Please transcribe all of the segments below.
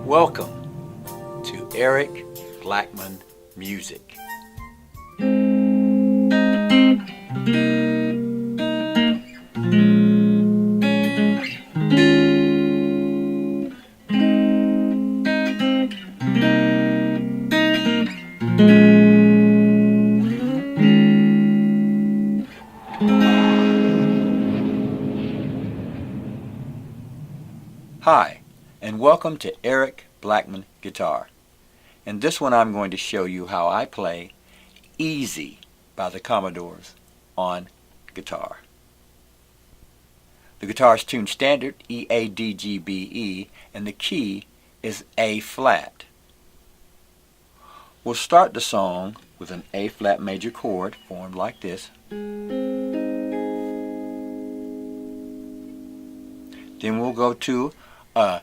Welcome to Eric Blackman Music. Hi, and welcome to Eric Blackman Guitar. In this one I'm going to show you how I play Easy by the Commodores on guitar. The guitar is tuned standard E, A, D, G, B, E, and the key is A flat. We'll start the song with an A flat major chord formed like this. Then we'll go to a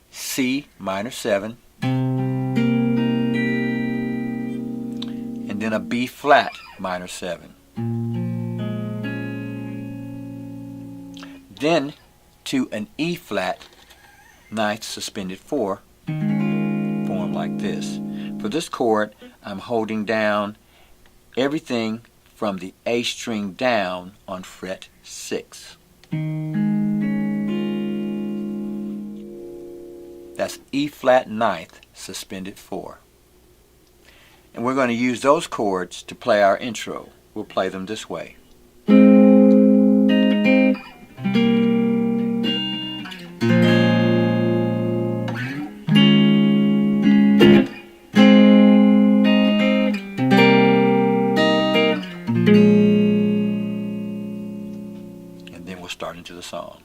C minor 7, and then a B flat minor 7. Then to an E flat ninth suspended 4, formed like this. For this chord, I'm holding down everything from the A string down on fret 6. That's E flat ninth suspended 4. And we're going to use those chords to play our intro. We'll play them this way. And then we'll start into the song.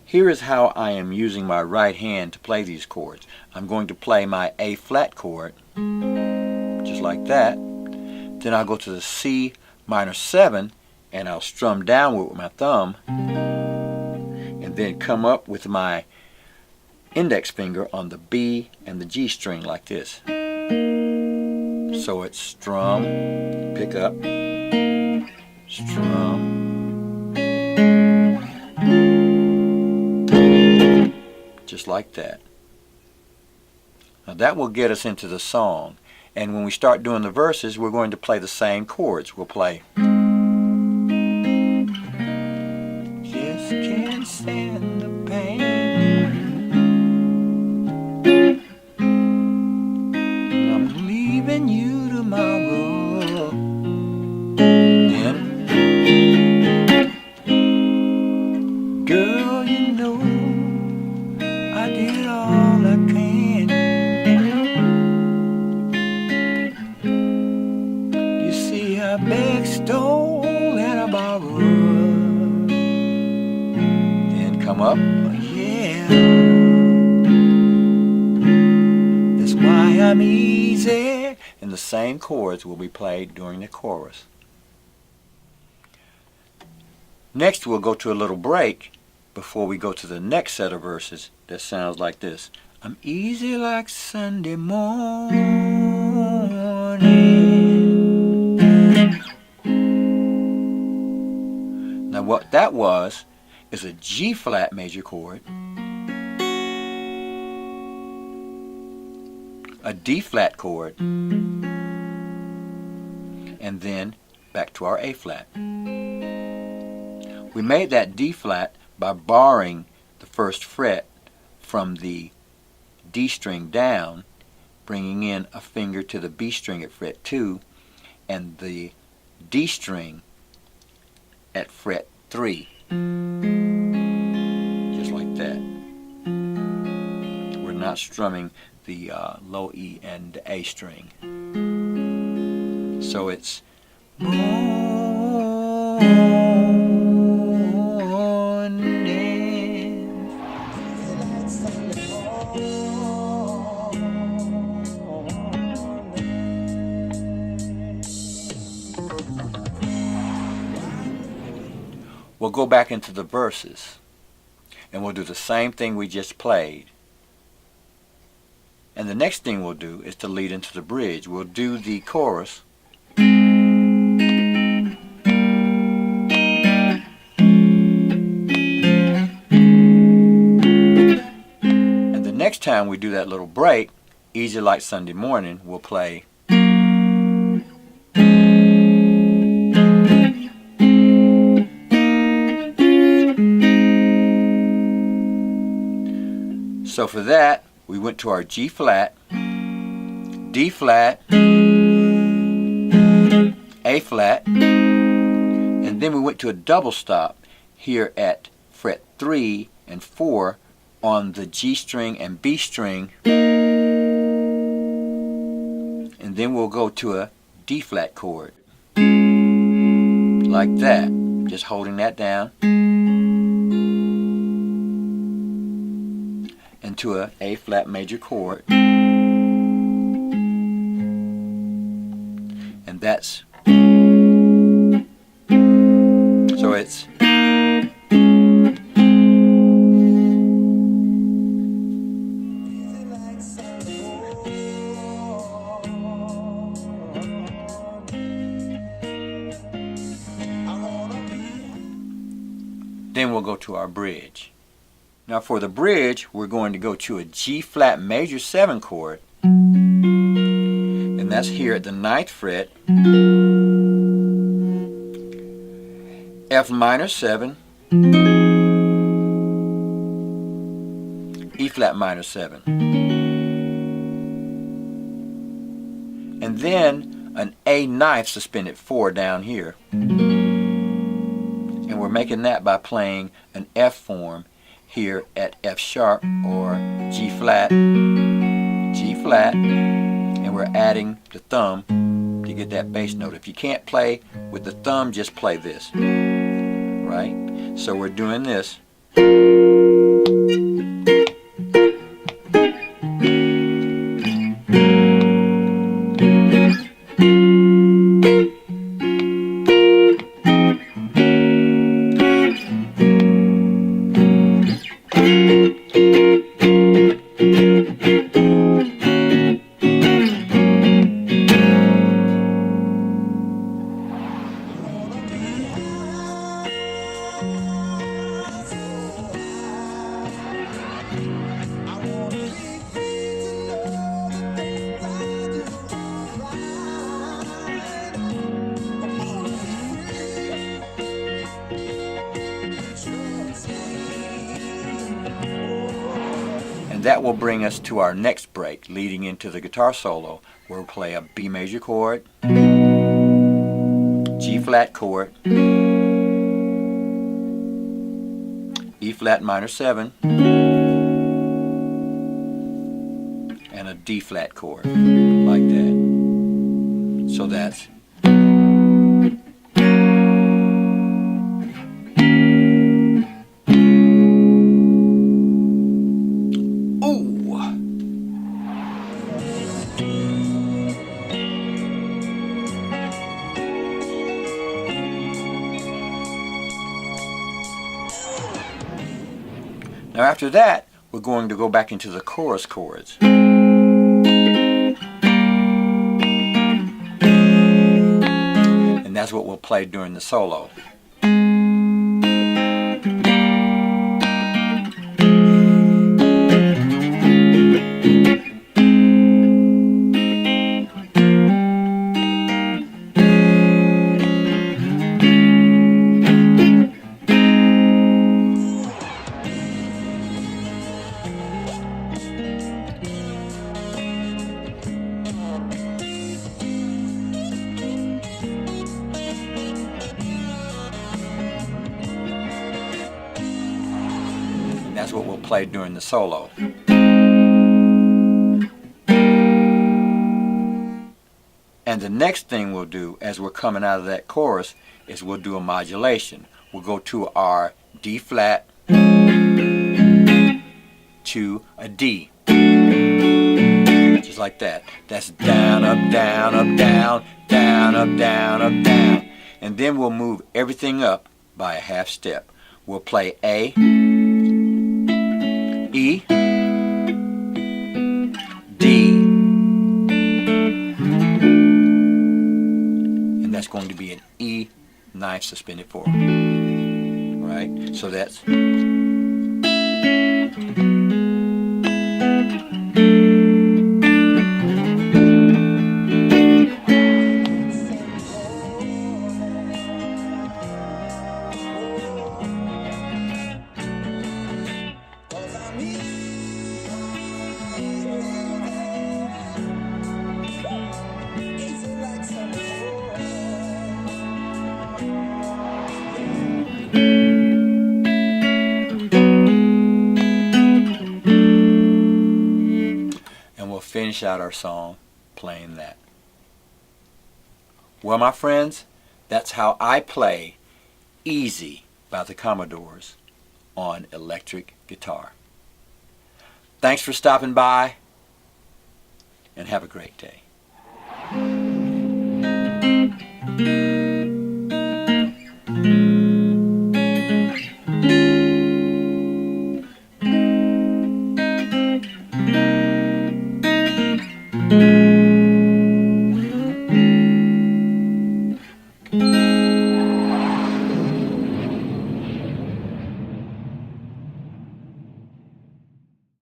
Here is how I am using my right hand to play these chords. I'm going to play my A flat chord, just like that. Then I'll go to the C minor 7, and I'll strum downward with my thumb, and then come up with my index finger on the B and the G string like this. So it's strum, pick up, strum, just like that. Now that will get us into the song, and when we start doing the verses, we're going to play the same chords. We'll play just can't stand the pain, I'm leaving you tomorrow. Then girl, you know I did all I can. You see, I begged, stole, and I borrowed. Then come up, yeah. That's why I'm easy. And the same chords will be played during the chorus. Next, we'll go to a little break before we go to the next set of verses that sounds like this. I'm easy like Sunday morning. Now what that was is a G flat major chord, a D flat chord, and then back to our A flat. We made that D flat by borrowing the first fret from the D string down, bringing in a finger to the B string at fret 2, and the D string at fret 3. Just like that. We're not strumming the low E and the A string. So it's we'll go back into the verses. and we'll do the same thing we just played. And the next thing we'll do is to lead into the bridge. We'll do the chorus. And the next time we do that little break, Easy Like Sunday Morning, we'll play. So for that, we went to our G flat, D flat, A flat, and then we went to a double stop here at fret 3 and 4 on the G string and B string, and then we'll go to a D flat chord, like that, just holding that down, and to a A flat major chord, and that's, so it's, then we'll go to our bridge. Now for the bridge, we're going to go to a G flat major 7 chord, and that's here at the 9th fret, F minor 7, E flat minor 7, and then an A knife suspended 4 down here, and we're making that by playing an F form here at F sharp or G flat, and we're adding the thumb to get that bass note. If you can't play with the thumb, just play this, right? So we're doing this. That will bring us to our next break, leading into the guitar solo, where we'll play a B major chord, G flat chord, E flat minor 7, and a D flat chord, like that. So that's, now after that, we're going to go back into the chorus chords. And that's what we'll play during the solo. That's what we'll play during the solo. And the next thing we'll do as we're coming out of that chorus is we'll do a modulation. We'll go to our D flat to a D. Just like that. That's down, up, down, up, down, down, up, down, up, down. And then we'll move everything up by a half step. We'll play A, E, D, and that's going to be an E knife suspended 4. Right? So that's finish out our song playing that. Well, my friends, that's how I play Easy by the Commodores on electric guitar. Thanks for stopping by, and have a great day.